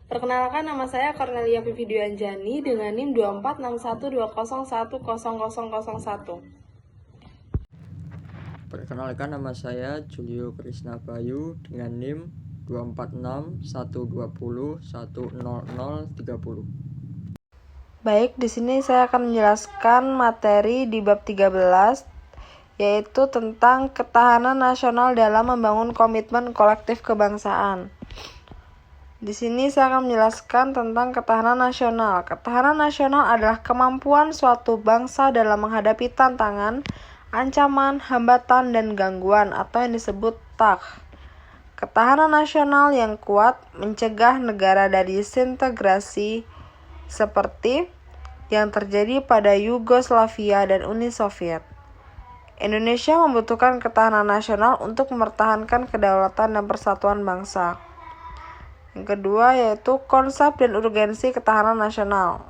Perkenalkan, nama saya Cornelia Vividianjani dengan NIM 2461201001. Perkenalkan, nama saya Julio Krisna Bayu dengan NIM 24612010030. Baik, di sini saya akan menjelaskan materi di bab 13, yaitu tentang ketahanan nasional dalam membangun komitmen kolektif kebangsaan. Di sini saya akan menjelaskan tentang ketahanan nasional. Ketahanan nasional adalah kemampuan suatu bangsa dalam menghadapi tantangan, ancaman, hambatan, dan gangguan atau yang disebut TAK. Ketahanan nasional yang kuat mencegah negara dari disintegrasi seperti yang terjadi pada Yugoslavia dan Uni Soviet. Indonesia membutuhkan ketahanan nasional untuk mempertahankan kedaulatan dan persatuan bangsa. Yang kedua yaitu konsep dan urgensi ketahanan nasional.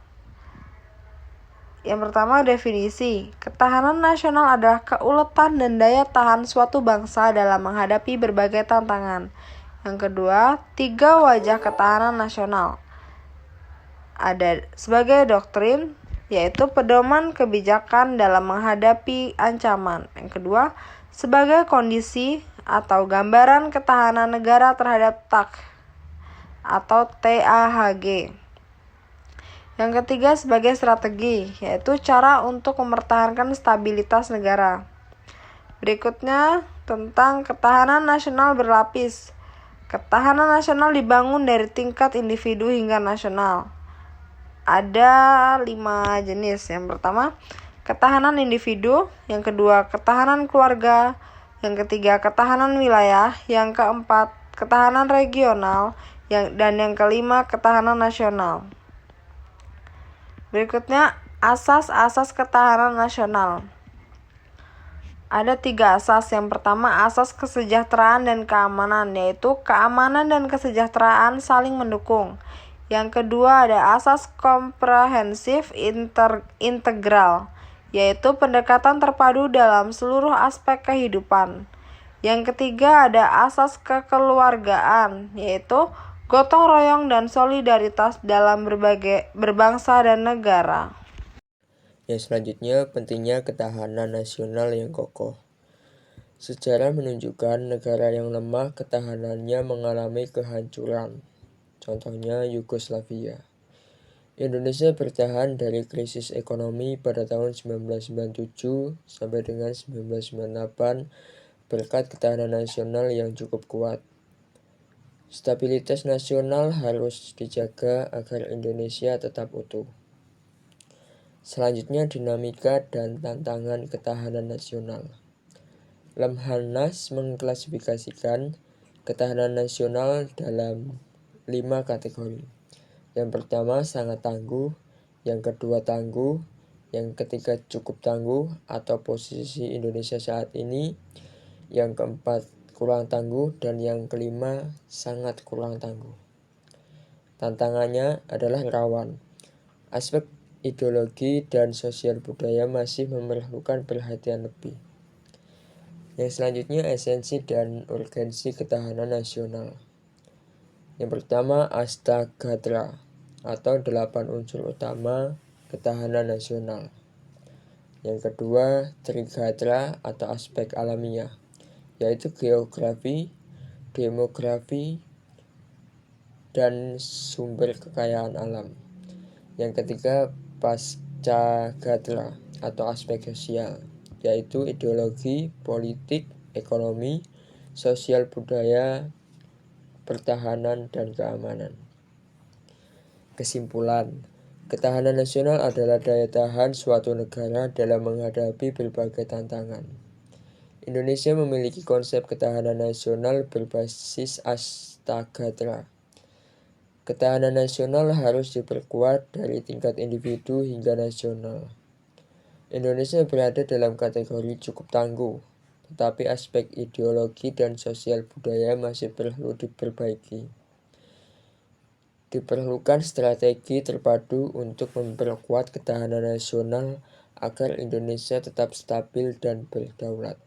Yang pertama, definisi. Ketahanan nasional adalah keuletan dan daya tahan suatu bangsa dalam menghadapi berbagai tantangan. Yang kedua, 3 wajah ketahanan nasional. Ada sebagai doktrin, yaitu pedoman kebijakan dalam menghadapi ancaman. Yang kedua, sebagai kondisi atau gambaran ketahanan negara terhadap TAK atau TAHG. Yang ketiga, sebagai strategi, yaitu cara untuk mempertahankan stabilitas negara. Berikutnya, tentang ketahanan nasional berlapis. Ketahanan nasional dibangun dari tingkat individu hingga nasional. Ada 5 jenis. Yang pertama, ketahanan individu. Yang kedua, ketahanan keluarga. Yang ketiga, ketahanan wilayah. Yang keempat, ketahanan regional. Dan yang kelima, ketahanan nasional. Berikutnya, asas-asas ketahanan nasional. Ada 3 asas. Yang pertama, asas kesejahteraan dan keamanan, yaitu keamanan dan kesejahteraan saling mendukung. Yang kedua, ada asas komprehensif integral, yaitu pendekatan terpadu dalam seluruh aspek kehidupan. Yang ketiga, ada asas kekeluargaan, yaitu gotong royong dan solidaritas dalam berbangsa dan negara. Yang selanjutnya, pentingnya ketahanan nasional yang kokoh. Sejarah menunjukkan negara yang lemah ketahanannya mengalami kehancuran. Contohnya Yugoslavia. Indonesia bertahan dari krisis ekonomi pada tahun 1997 sampai dengan 1998 berkat ketahanan nasional yang cukup kuat. Stabilitas nasional harus dijaga agar Indonesia tetap utuh. Selanjutnya, dinamika dan tantangan ketahanan nasional. Lemhanas mengklasifikasikan ketahanan nasional dalam 5 kategori. Yang pertama, sangat tangguh. Yang kedua, tangguh. Yang ketiga, cukup tangguh atau posisi Indonesia saat ini. Yang keempat, kurang tangguh. Dan yang kelima, sangat kurang tangguh. Tantangannya adalah rawan. Aspek ideologi dan sosial budaya masih memerlukan perhatian lebih. Yang selanjutnya, esensi dan urgensi ketahanan nasional. Yang pertama, Astagatra atau 8 unsur utama ketahanan nasional. Yang kedua, Trigatra atau aspek alamiah, yaitu geografi, demografi, dan sumber kekayaan alam. Yang ketiga, Pascagatra atau aspek sosial, yaitu ideologi, politik, ekonomi, sosial budaya, pertahanan, dan keamanan. Kesimpulan, ketahanan nasional adalah daya tahan suatu negara dalam menghadapi berbagai tantangan. Indonesia memiliki konsep ketahanan nasional berbasis Astagatra. Ketahanan nasional harus diperkuat dari tingkat individu hingga nasional. Indonesia berada dalam kategori cukup tangguh, tetapi aspek ideologi dan sosial budaya masih perlu diperbaiki. Diperlukan strategi terpadu untuk memperkuat ketahanan nasional agar Indonesia tetap stabil dan berdaulat.